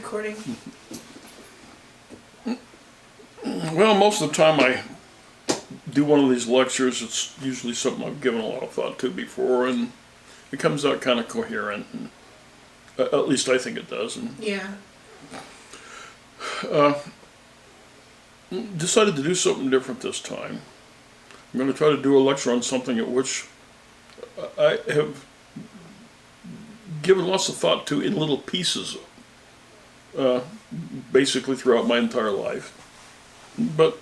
recording. Well, most of the time I do one of these lectures, it's usually something I've given a lot of thought to before, and it comes out kind of coherent. And, at least I think it does. And, Yeah. decided to do something different this time. I'm going to try to do a lecture on something at which I have given lots of thought to in little pieces, basically throughout my entire life. But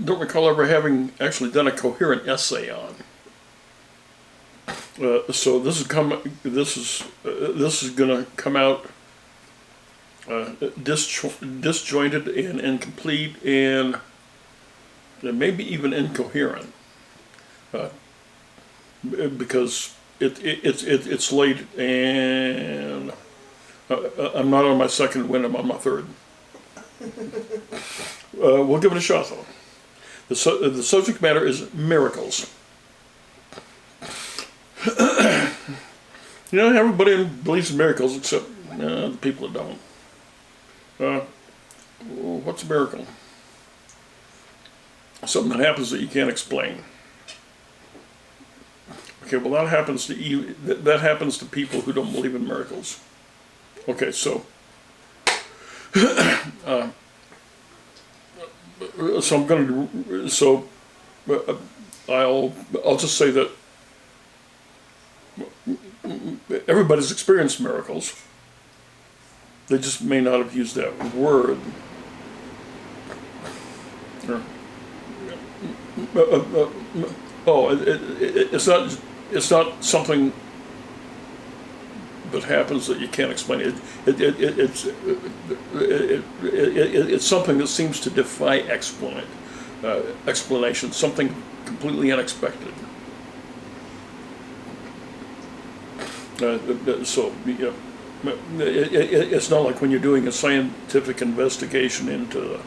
don't recall ever having actually done a coherent essay on. So this is going to come out disjointed and incomplete and maybe even incoherent, because it's late and I'm not on my second wind, I'm on my third. We'll give it a shot though. The subject matter is miracles. You know, everybody believes in miracles except the people that don't. What's a miracle? Something that happens that you can't explain. Okay, well that happens to you. That happens to people who don't believe in miracles. Okay, so I'm going to. So I'll just say that everybody's experienced miracles. They just may not have used that word. It's not something that happens that you can't explain. It's something that seems to defy explanation. Something completely unexpected. So you know, it's not like when you're doing a scientific investigation into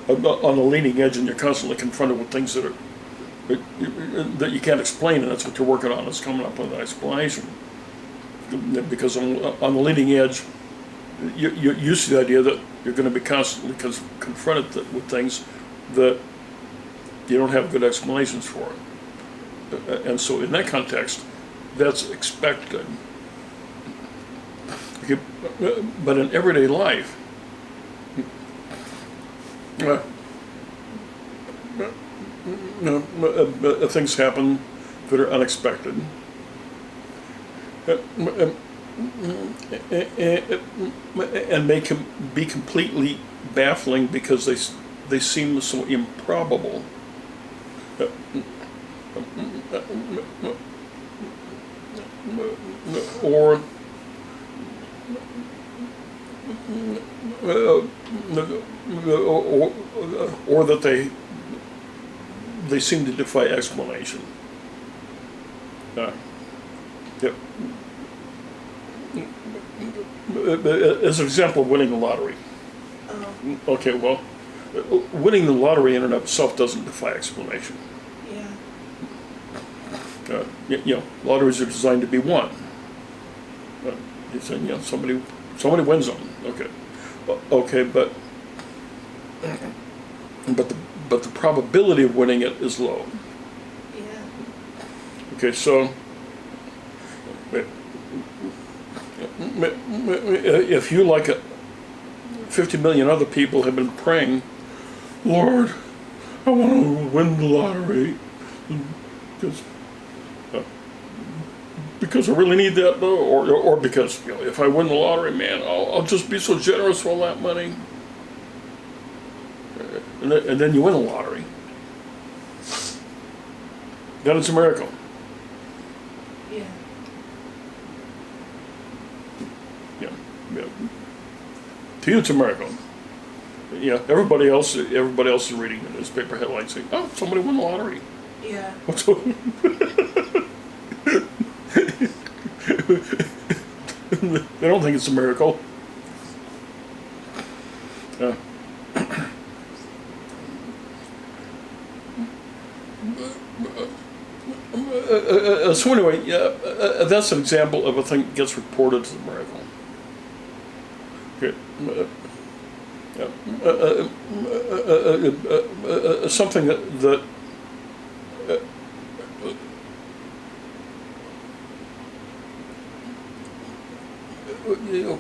on the leading edge, and you're constantly confronted with things that you can't explain, and that's what you're working on, is coming up with an explanation. Because on the leading edge, you're used to the idea that you're going to be constantly confronted with things that you don't have good explanations for. And so in that context, that's expected. Okay, but in everyday life, things happen that are unexpected. And may be completely baffling because they seem so improbable. Or that they seem to defy explanation. Yep. As an example of winning the lottery. Okay, well, winning the lottery in and of itself doesn't defy explanation. Yeah. You know, lotteries are designed to be won. You know, somebody wins them. Okay, but the probability of winning it is low. Yeah. Okay, so if you, like 50 million other people, have been praying, Lord, I want to win the lottery, because I really need that, or because, you know, if I win the lottery, man, I'll just be so generous with all that money. And then you win the lottery. Then it's a miracle. Yeah. Yeah. To you, it's a miracle. Yeah. Everybody else is reading the newspaper headlines saying, "Oh, somebody won the lottery." Yeah. What's They don't think it's a miracle. So anyway, that's an example of a thing that gets reported as a miracle. Okay. Something that you know,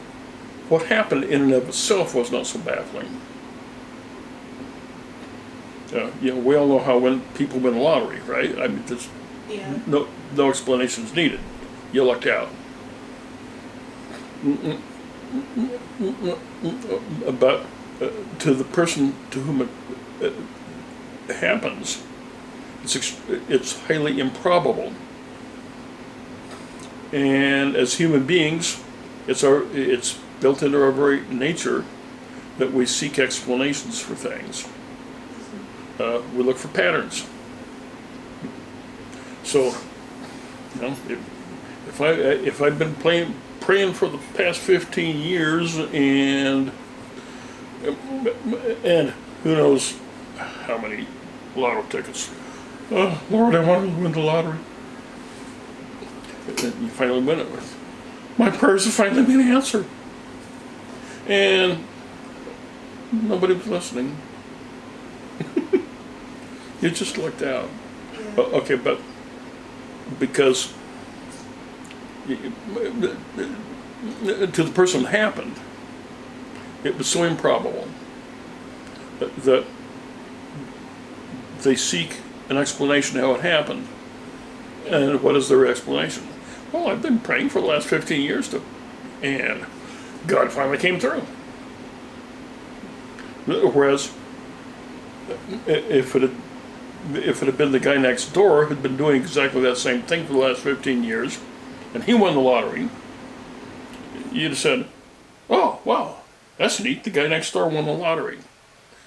what happened in and of itself was not so baffling. We all know how when people win the lottery, right? I mean, there's Yeah. no explanations needed. You lucked out. But to the person to whom it happens, it's highly improbable. And as human beings, it's built into our very nature that we seek explanations for things. We look for patterns. So, if I've been praying for the past 15 years, and who knows how many lotto tickets. Oh, Lord, I want to win the lottery. And then you finally win it. My prayers have finally been answered. And nobody was listening. You just lucked out. Yeah. Okay, but because to the person it happened, it was so improbable that they seek an explanation how it happened. And what is their explanation? Well, I've been praying for the last 15 years and God finally came through. Whereas if it had been the guy next door who'd been doing exactly that same thing for the last 15 years, and he won the lottery, you'd have said, oh, wow, that's neat, the guy next door won the lottery.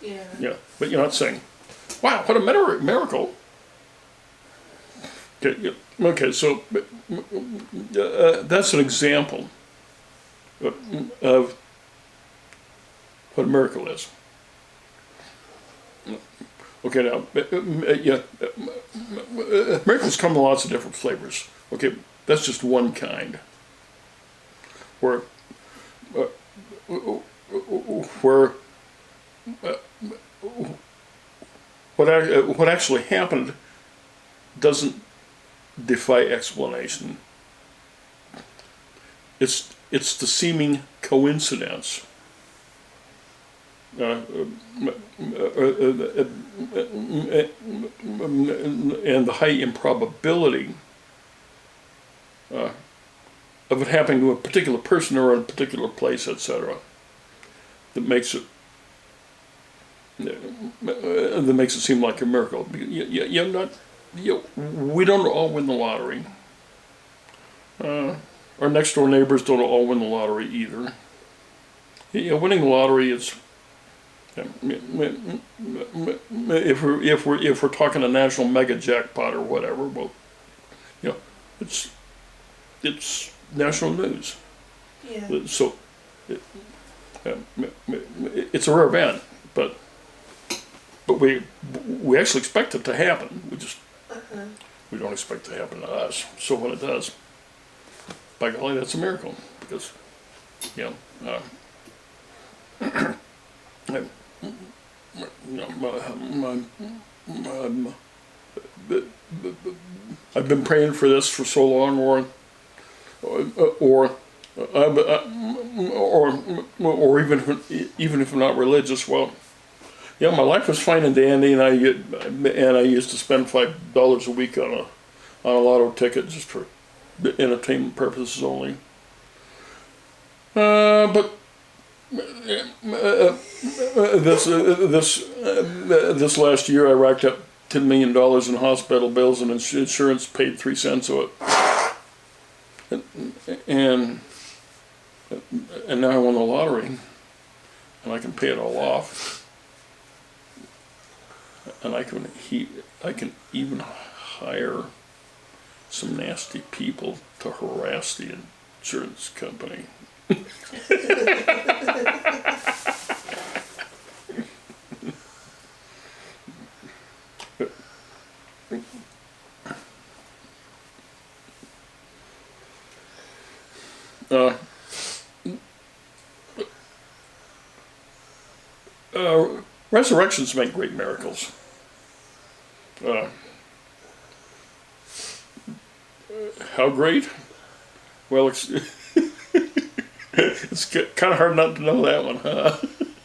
Yeah. Yeah, but you're not saying, wow, what a miracle. Okay, so that's an example of what a miracle is. Okay, now, miracles come in lots of different flavors. Okay, that's just one kind. Where what actually happened doesn't defy explanation. It's the seeming coincidence. And the high improbability of it happening to a particular person or in a particular place, etc., that makes it seem like a miracle. We don't all win the lottery. Our next door neighbors don't all win the lottery either. Winning the lottery is, if we're talking a national mega jackpot or whatever, well, it's national news. Yeah. So it's a rare event, but we actually expect it to happen. We don't expect it to happen to us. So when it does, by golly, that's a miracle, because I've been praying for this for so long, or even if I'm not religious, well, my life was fine and dandy, and I used to spend $5 a week on a lotto ticket just for entertainment purposes only. But this last year, I racked up $10 million in hospital bills, and insurance paid 3 cents of it. And now I won the lottery, and I can pay it all off, and I can even hire some nasty people to harass the insurance company. resurrections make great miracles. How great? Well, it's it's kind of hard not to know that one, huh?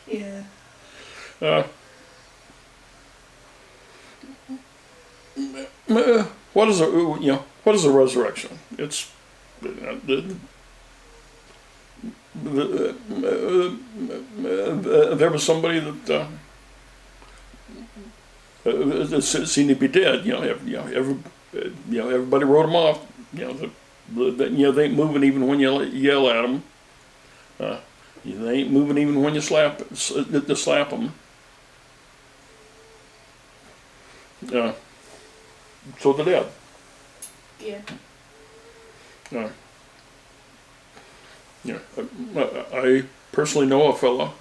Yeah. What is what is a resurrection? It's there was somebody that seemed to be dead. Everybody wrote them off. They ain't moving even when you yell at them. They ain't moving even when you slap them. So they're dead. Yeah. I personally know a fella,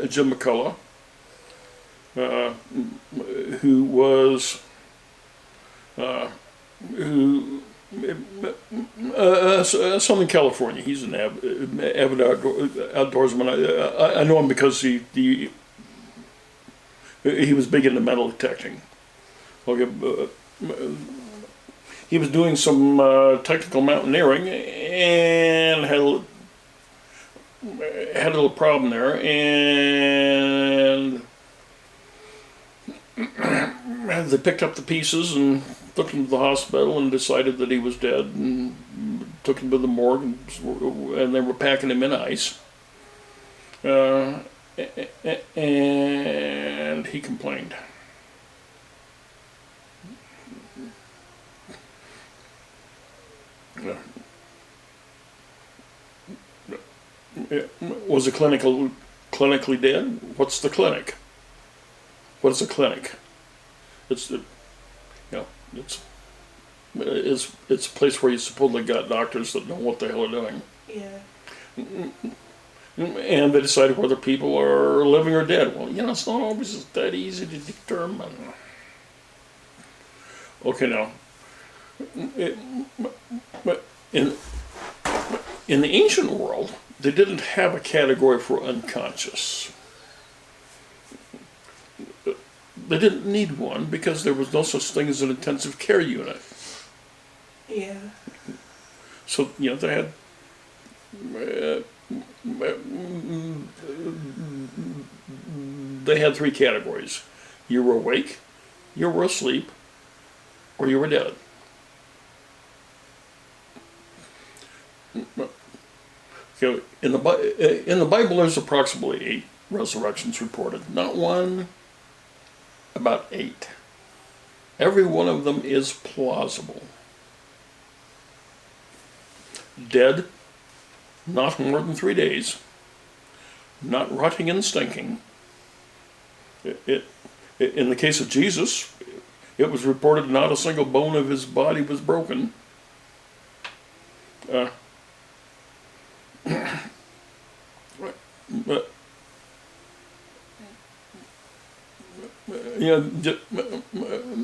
Jim McCullough, who was Southern California. He's an avid outdoorsman. I know him because he was big into metal detecting. He was doing some technical mountaineering and had a little problem there, and they picked up the pieces and took him to the hospital and decided that he was dead, and took him to the morgue, and they were packing him in ice. And he complained. Was it clinically dead? What's the clinic? What is a clinic? It's it's a place where you supposedly got doctors that know what the hell they're doing. Yeah. And they decide whether people are living or dead. Well, it's not always that easy to determine. Okay, now, in the ancient world, they didn't have a category for unconscious. They didn't need one because there was no such thing as an intensive care unit. Yeah. So, they had three categories. You were awake, you were asleep, or you were dead. In the Bible, there's approximately 8 resurrections reported. Not one, about 8. Every one of them is plausible. Dead, not more than 3 days, not rotting and stinking. In the case of Jesus, it was reported not a single bone of his body was broken.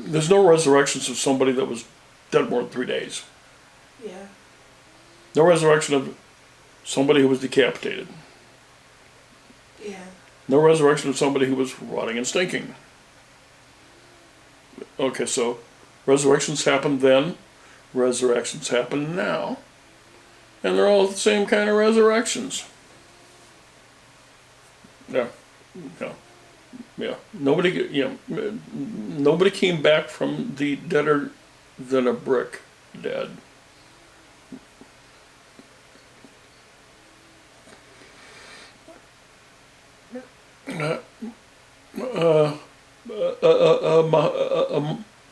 There's no resurrections of somebody that was dead more than 3 days. Yeah. No resurrection of somebody who was decapitated. Yeah. No resurrection of somebody who was rotting and stinking. Okay, so resurrections happened then, resurrections happen now, and they're all the same kind of resurrections. Yeah. Nobody came back from the deader than a brick dead.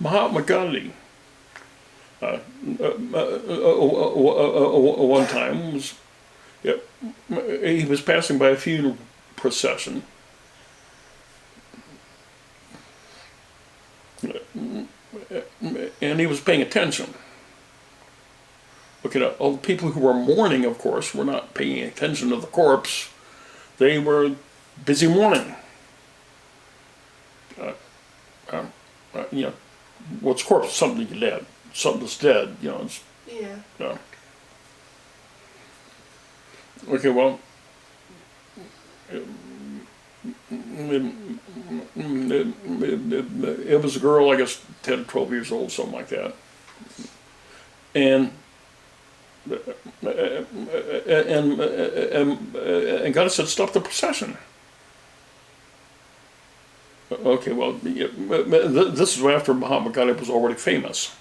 Mahatma Gandhi, one time he was passing by a funeral procession, and he was paying attention. Okay, all the people who were mourning, of course, were not paying attention to the corpse. They were busy mourning. What's corpse? Something that's dead. Something that's dead. Yeah. Okay, well, it was a girl, I guess 10 or 12 years old, something like that. And God said, stop the procession. Okay, well, this is after Muhammad Ghali was already famous.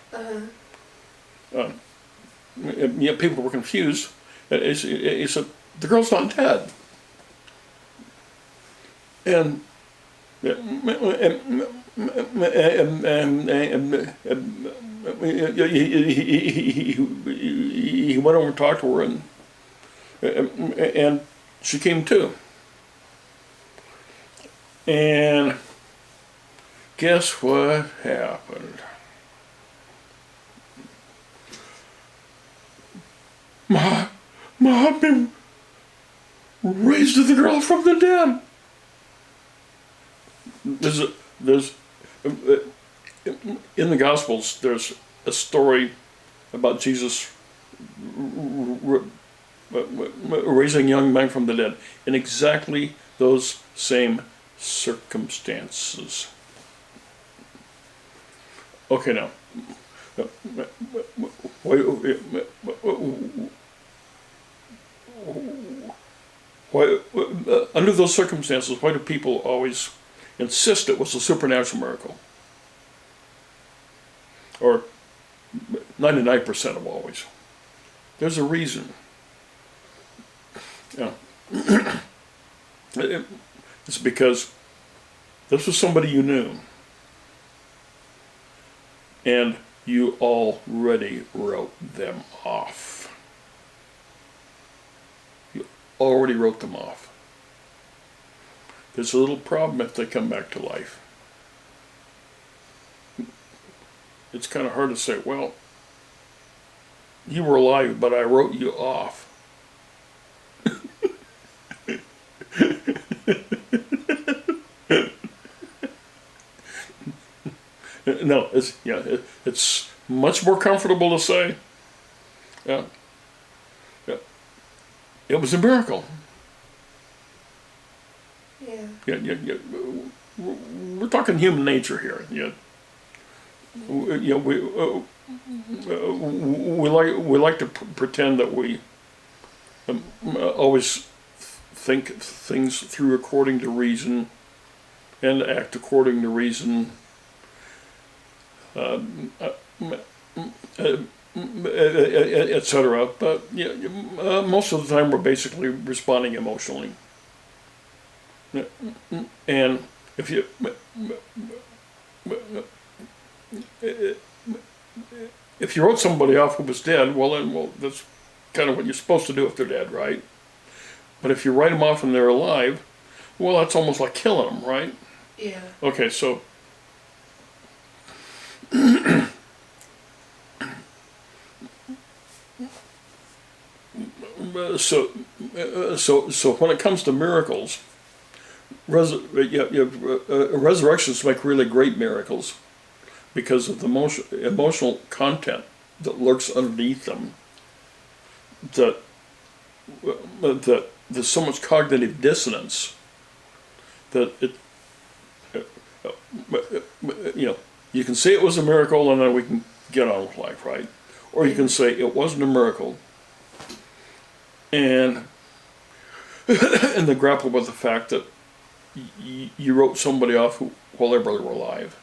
People were confused. He said, the girl's not dead. And he went over and talked to her, and she came to. And guess what happened? Muhammad raised the girl from the dead. There's in the Gospels, there's a story about Jesus raising young men from the dead in exactly those same circumstances. Okay, now, under those circumstances, why do people always insist it was a supernatural miracle? Or 99% of always. There's a reason. Yeah. It's because this was somebody you knew. And you already wrote them off. You already wrote them off. There's a little problem if they come back to life. It's kind of hard to say, well, you were alive, but I wrote you off. No, it's much more comfortable to say, yeah, it was a miracle. Yeah. We're talking human nature here. We like to pretend that we always think things through according to reason and act according to reason. Etc. But most of the time we're basically responding emotionally. And if you wrote somebody off who was dead, well, that's kind of what you're supposed to do if they're dead, right? But if you write them off and they're alive, well, that's almost like killing them, right? Yeah. Okay, so so when it comes to miracles, resurrections make really great miracles because of the emotional content that lurks underneath them. That there's so much cognitive dissonance that you can say it was a miracle and then we can get on with life, right? Or you can say it wasn't a miracle and then grapple with the fact that you wrote somebody off while their brother were alive.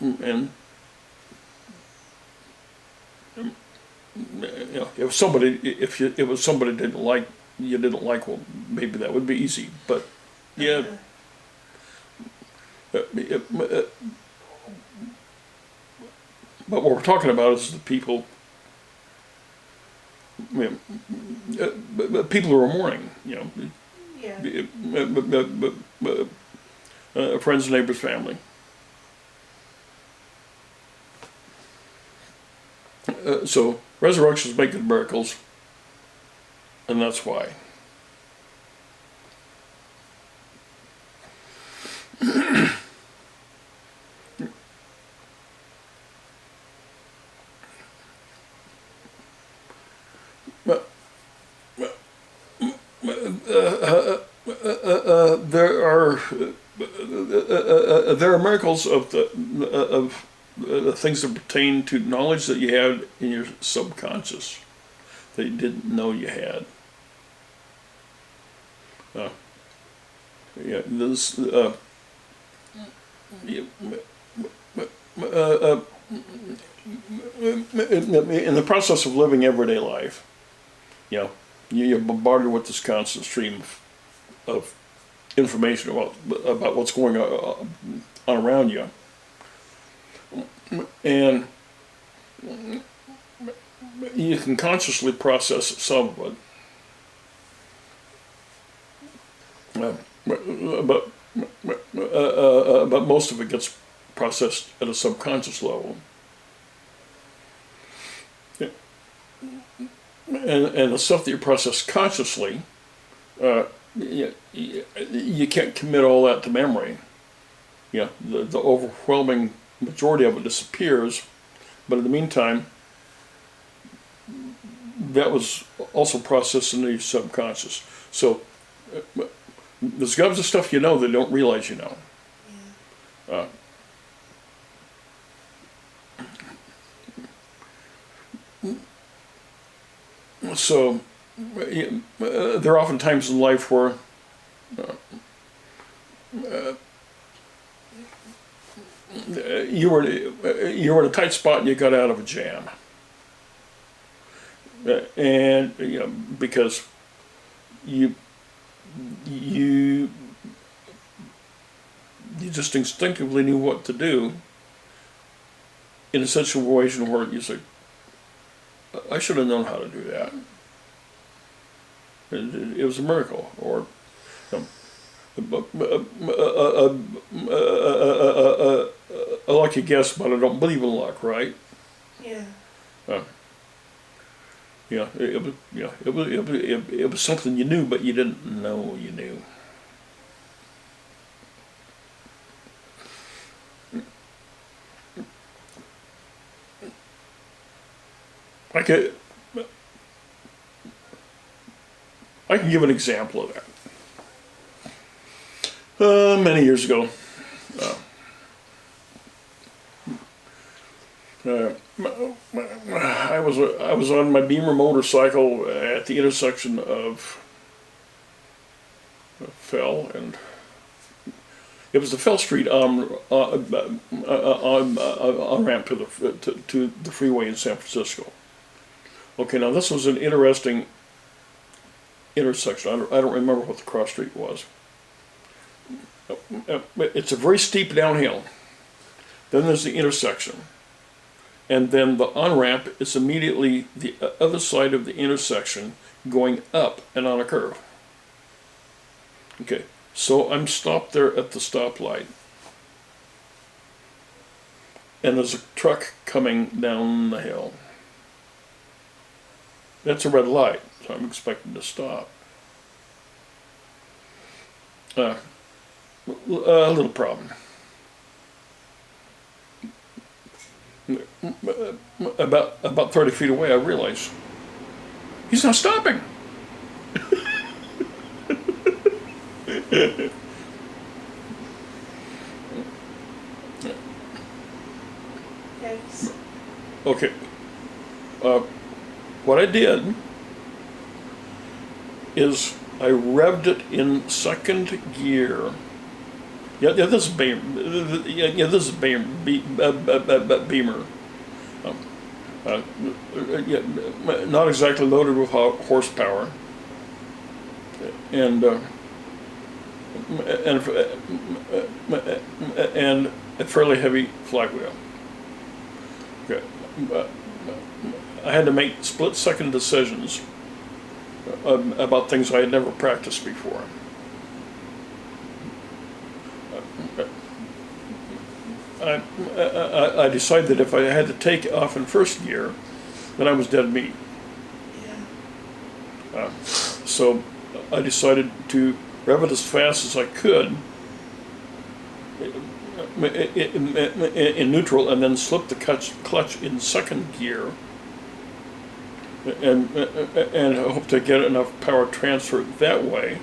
And if it was somebody you didn't like, well, maybe that would be easy. But yeah, but what we're talking about is the people. People who are mourning, friends, neighbors, family. So resurrections make good miracles, and that's why. there are miracles of the things that pertain to knowledge that you had in your subconscious that you didn't know you had. Yeah, this. In the process of living everyday life, you know, you're bombarded with this constant stream of information about what's going on around you, and you can consciously process some of it, but most of it gets processed at a subconscious level. And the stuff that you process consciously, you can't commit all that to memory. You know, the overwhelming majority of it disappears, but in the meantime, that was also processed into your subconscious. So there's gobs of stuff you know that you don't realize you know. Yeah. So there are often times in life where you were in a tight spot and you got out of a jam, and you know, because you just instinctively knew what to do in a situation where you say, I should have known how to do that. It was a miracle, or a lucky guess, but I don't believe in luck, right? Yeah. Yeah, it was something you knew, but you didn't know you knew. I can give an example of that. Many years ago, I was on my Beamer motorcycle at the intersection of Fell and it was the Fell Street on ramp to the freeway in San Francisco. Okay, now this was an interesting intersection. I don't remember what the cross street was. It's a very steep downhill. Then there's the intersection. And then the on-ramp is immediately the other side of the intersection going up and on a curve. Okay, so I'm stopped there at the stoplight. And there's a truck coming down the hill. That's a red light, so I'm expecting to stop. A little problem. About 30 feet away, I realize he's not stopping. Yikes. Okay. What I did is I revved it in second gear. Yeah, this is Beamer. Yeah, this is Beamer. Not exactly loaded with horsepower, and a fairly heavy flywheel. Okay. I had to make split-second decisions about things I had never practiced before. I decided that if I had to take off in first gear, then I was dead meat. Yeah. So I decided to rev it as fast as I could in neutral, and then slip the clutch in second gear, and hope to get enough power transferred that way,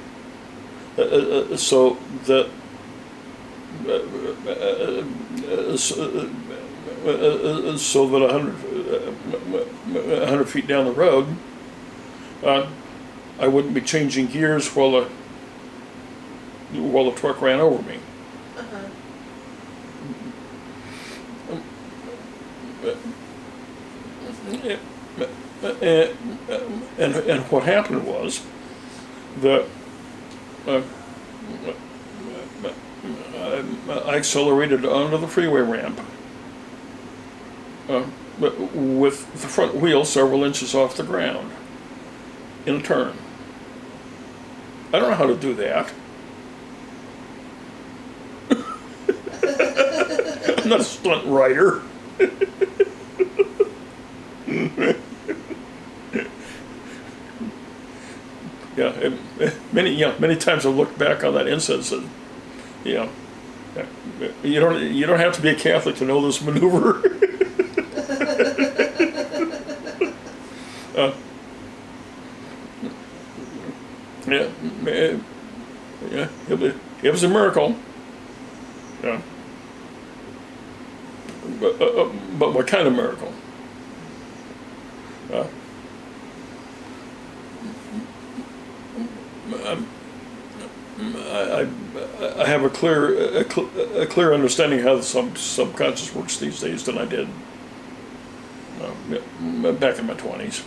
so that so that 100 feet down the road, I wouldn't be changing gears while the truck ran over me. Uh-huh. And what happened was that I accelerated onto the freeway ramp with the front wheel several inches off the ground in a turn. I don't know how to do that. I'm not a stunt rider. Many times I've looked back on that incident and said, you don't have to be a Catholic to know this maneuver. It was a miracle. Yeah. But what kind of miracle? I have a clear understanding how the subconscious works these days than I did back in my 20s.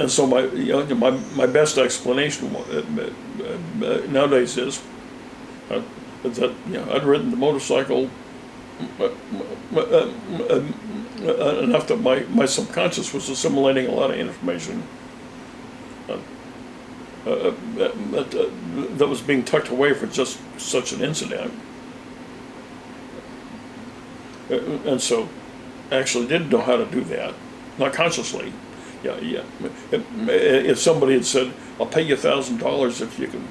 And so my best explanation nowadays is that I'd ridden the motorcycle enough that my subconscious was assimilating a lot of information that was being tucked away for just such an incident, and so I actually did know how to do that, not consciously. If somebody had said, "I'll pay you $1,000 if you can."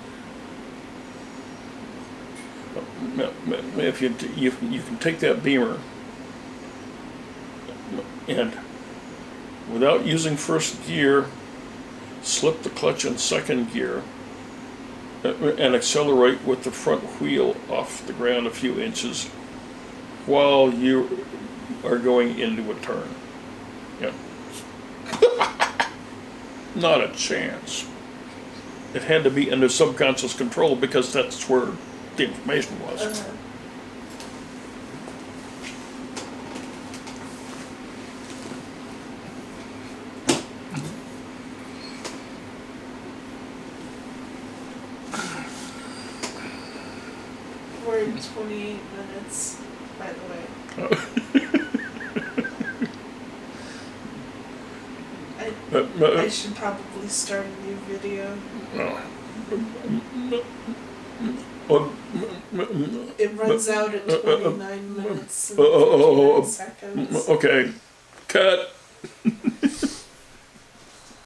If you can take that Beamer and without using first gear, slip the clutch in second gear and accelerate with the front wheel off the ground a few inches while you are going into a turn. Not a chance. It had to be under subconscious control because that's where the information was. Uh-huh. We're in 28 minutes, by the way. I should probably start a new video. It runs out at 29 minutes and 59 seconds. Okay, cut.